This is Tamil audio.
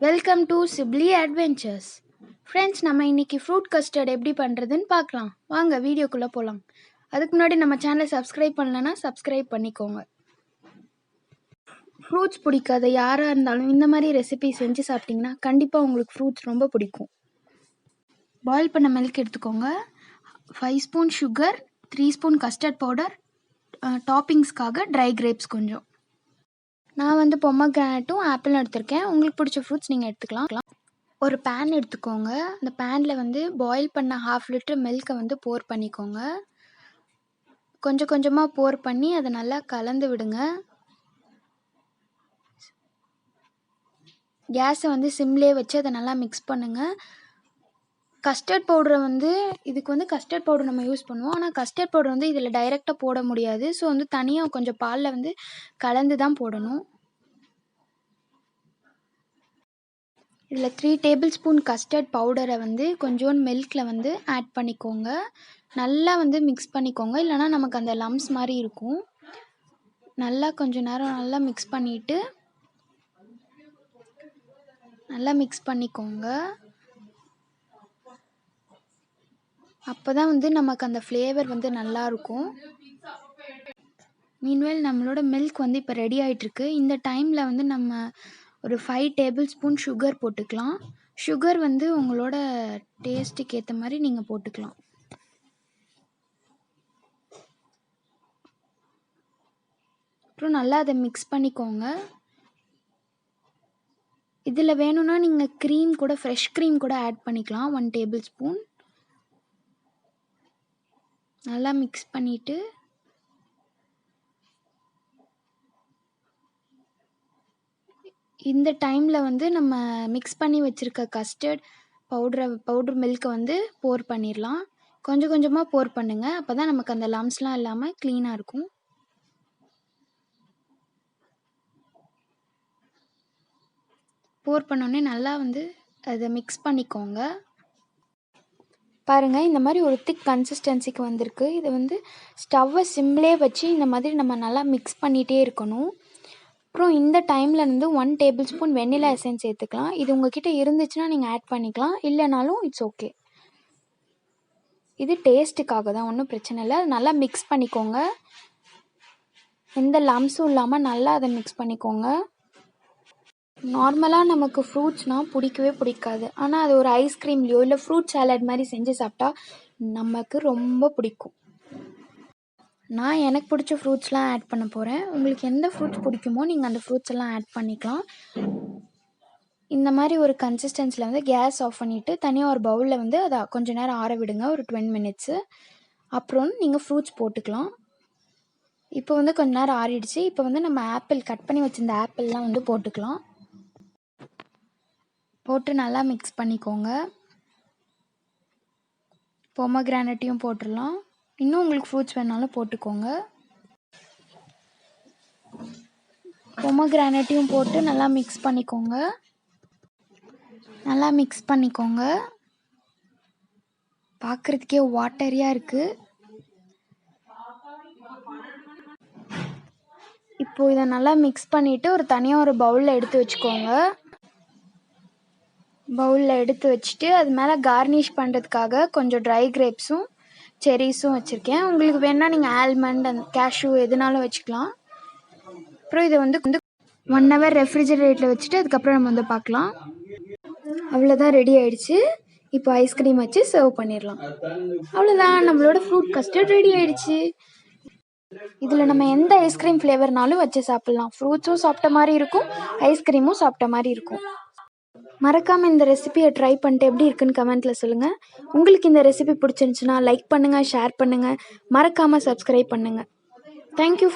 வெல்கம் டு சிபிலி அட்வென்ச்சர்ஸ். ஃப்ரெண்ட்ஸ், நம்ம இன்னைக்கு ஃப்ரூட் கஸ்டர்ட் எப்படி பண்ணுறதுன்னு பார்க்கலாம். வாங்க வீடியோக்குள்ளே போகலாம். அதுக்கு முன்னாடி நம்ம சேனலை சப்ஸ்கிரைப் பண்ணலன்னா சப்ஸ்கிரைப் பண்ணிக்கோங்க. ஃப்ரூட்ஸ் பிடிக்காத யாராக இருந்தாலும் இந்த மாதிரி ரெசிபி செஞ்சு சாப்பிட்டிங்கன்னா கண்டிப்பாக உங்களுக்கு ஃப்ரூட்ஸ் ரொம்ப பிடிக்கும். பாயில் பண்ண மில்க் எடுத்துக்கோங்க. 5 spoon sugar, 3 spoon custard powder, டாப்பிங்ஸ்க்காக ட்ரை கிரேப்ஸ் கொஞ்சம். நான் பொமக்ரானட்டும் ஆப்பிளும் எடுத்திருக்கேன். உங்களுக்கு பிடிச்ச ஃப்ரூட்ஸ் நீங்கள் எடுத்துக்கலாம். ஒரு பேன் எடுத்துக்கோங்க. அந்த பேனில் பாயில் பண்ண 1/2 லிட்டர் மில்கை போர் பண்ணிக்கோங்க. கொஞ்சம் கொஞ்சமாக போர் பண்ணி அதை நல்லா கலந்து விடுங்க. கேஸை சிம்லேயே வச்சு அதை நல்லா மிக்ஸ் பண்ணுங்கள். கஸ்டர்ட் பவுடரை இதுக்கு கஸ்டர்ட் பவுடர் நம்ம யூஸ் பண்ணுவோம். ஆனால் கஸ்டர்ட் பவுடர் இதில் டைரெக்டாக போட முடியாது. ஸோ தனியாக கொஞ்சம் பாலில் கலந்து தான் போடணும். இதில் 3 டேபிள் ஸ்பூன் கஸ்டர்ட் பவுடரை கொஞ்சோண்டு மில்கில் ஆட் பண்ணிக்கோங்க. நல்லா மிக்ஸ் பண்ணிக்கோங்க, இல்லைனா நமக்கு அந்த லம்ஸ் மாதிரி இருக்கும். நல்லா கொஞ்சம் நேரம் நல்லா மிக்ஸ் பண்ணிவிட்டு நல்லா மிக்ஸ் பண்ணிக்கோங்க. அப்போ தான் நமக்கு அந்த ஃப்ளேவர் நல்லாயிருக்கும். மீன்வேல் நம்மளோட மில்க் இப்போ ரெடி ஆகிட்டுருக்கு. இந்த டைமில் நம்ம ஒரு 5 டேபிள் ஸ்பூன் சுகர் போட்டுக்கலாம். சுகர் உங்களோட டேஸ்ட்டுக்கு ஏற்ற மாதிரி நீங்கள் போட்டுக்கலாம். அப்புறம் நல்லா அதை மிக்ஸ் பண்ணிக்கோங்க. இதில் வேணும்னா நீங்கள் க்ரீம் கூட, ஃப்ரெஷ் க்ரீம் கூட ஆட் பண்ணிக்கலாம். 1 டேபிள் ஸ்பூன். நல்லா மிக்ஸ் பண்ணிவிட்டு இந்த டைமில் நம்ம மிக்ஸ் பண்ணி வச்சுருக்க கஸ்டர்ட் பவுட்ரு மில்கை போர் பண்ணிடலாம். கொஞ்சம் கொஞ்சமாக போர் பண்ணுங்கள். அப்போ தான் நமக்கு அந்த லம்ஸ்லாம் இல்லாமல் க்ளீனாக இருக்கும். போர் பண்ணோடனே நல்லா அதை மிக்ஸ் பண்ணிக்கோங்க. பாருங்கள், இந்த மாதிரி ஒரு திக் கன்சிஸ்டன்சிக்கு வந்திருக்கு. இதை ஸ்டவ்வை சிம்லேயே வச்சு இந்த மாதிரி நம்ம நல்லா மிக்ஸ் பண்ணிகிட்டே இருக்கணும். அப்புறம் இந்த டைமில் 1 டேபிள் ஸ்பூன் வெண்ணிலா எசன்ஸ் சேர்த்துக்கலாம். இது உங்ககிட்ட இருந்துச்சுன்னா நீங்கள் ஆட் பண்ணிக்கலாம், இல்லைனாலும் இட்ஸ் ஓகே. இது டேஸ்ட்டுக்காக தான், ஒன்றும் பிரச்சனை இல்லை. அது நல்லா மிக்ஸ் பண்ணிக்கோங்க. எந்த லம்ஸும் இல்லாமல் நல்லா அதை மிக்ஸ் பண்ணிக்கோங்க. நார்மலாக நமக்கு ஃப்ரூட்ஸ்னால் பிடிக்கவே பிடிக்காது. ஆனால் அது ஒரு ஐஸ்கிரீம்லேயோ இல்லை ஃப்ரூட் சாலட் மாதிரி செஞ்சு சாப்பிட்டா நமக்கு ரொம்ப பிடிக்கும். நான் எனக்கு பிடிச்ச ஃப்ரூட்ஸ்லாம் ஆட் பண்ண போகிறேன். உங்களுக்கு எந்த ஃப்ரூட்ஸ் பிடிக்குமோ நீங்கள் அந்த ஃப்ரூட்ஸ் எல்லாம் ஆட் பண்ணிக்கலாம். இந்த மாதிரி ஒரு கன்சிஸ்டன்சியில் கேஸ் ஆஃப் பண்ணிவிட்டு தனியாக ஒரு பவுலில் அதை கொஞ்சம் நேரம் ஆற விடுங்க, ஒரு 20 மினிட்ஸு. அப்புறம் நீங்கள் ஃப்ரூட்ஸ் போட்டுக்கலாம். இப்போ கொஞ்ச நேரம் ஆறிடுச்சு. இப்போ நம்ம ஆப்பிள் கட் பண்ணி வச்சுருந்த ஆப்பிள்லாம் போட்டுக்கலாம். போட்டு நல்லா மிக்ஸ் பண்ணிக்கோங்க. பொமக்ரானட்டையும் போட்டுடலாம். இன்னும் உங்களுக்கு ஃப்ரூட்ஸ் வேணாலும் போட்டுக்கோங்க. பொமக்ரானட்டையும் போட்டு நல்லா மிக்ஸ் பண்ணிக்கோங்க. நல்லா மிக்ஸ் பண்ணிக்கோங்க. பார்க்குறதுக்கே வாட்டரியாக இருக்குது. இப்போது இதை நல்லா மிக்ஸ் பண்ணிவிட்டு தனியாக ஒரு பவுலில் எடுத்து வச்சுக்கோங்க. பவுலில் எடுத்து வச்சுட்டு அது மேலே கார்னிஷ் பண்ணுறதுக்காக கொஞ்சம் ட்ரை கிரேப்ஸும் செரீஸும் வச்சுருக்கேன். உங்களுக்கு வேணால் நீங்கள் ஆல்மண்ட் அந்த கேஷ்யூ எதுனாலும் வச்சுக்கலாம். அப்புறம் இதை 1 ஹவர் ரெஃப்ரிஜரேட்டரில் வச்சுட்டு அதுக்கப்புறம் நம்ம பார்க்கலாம். அவ்வளோதான், ரெடி ஆகிடுச்சு. இப்போ ஐஸ்கிரீம் வச்சு சர்வ் பண்ணிடலாம். அவ்வளோதான், நம்மளோட ஃப்ரூட் கஸ்டர்ட் ரெடி ஆகிடுச்சு. இதில் நம்ம எந்த ஐஸ்கிரீம் ஃப்ளேவர்னாலும் வச்சு சாப்பிட்லாம். ஃப்ரூட்ஸும் சாப்பிட்ட மாதிரி இருக்கும், ஐஸ்கிரீமும் சாப்பிட்ட மாதிரி இருக்கும். மறக்காமல் இந்த ரெசிபியை ட்ரை பண்ணிட்டு எப்படி இருக்குன்னு கமெண்ட்டில் சொல்லுங்கள். உங்களுக்கு இந்த ரெசிபி பிடிச்சிருந்துச்சுன்னா லைக் பண்ணுங்கள், ஷேர் பண்ணுங்கள், மறக்காமல் சப்ஸ்கிரைப் பண்ணுங்கள். தேங்க்யூ.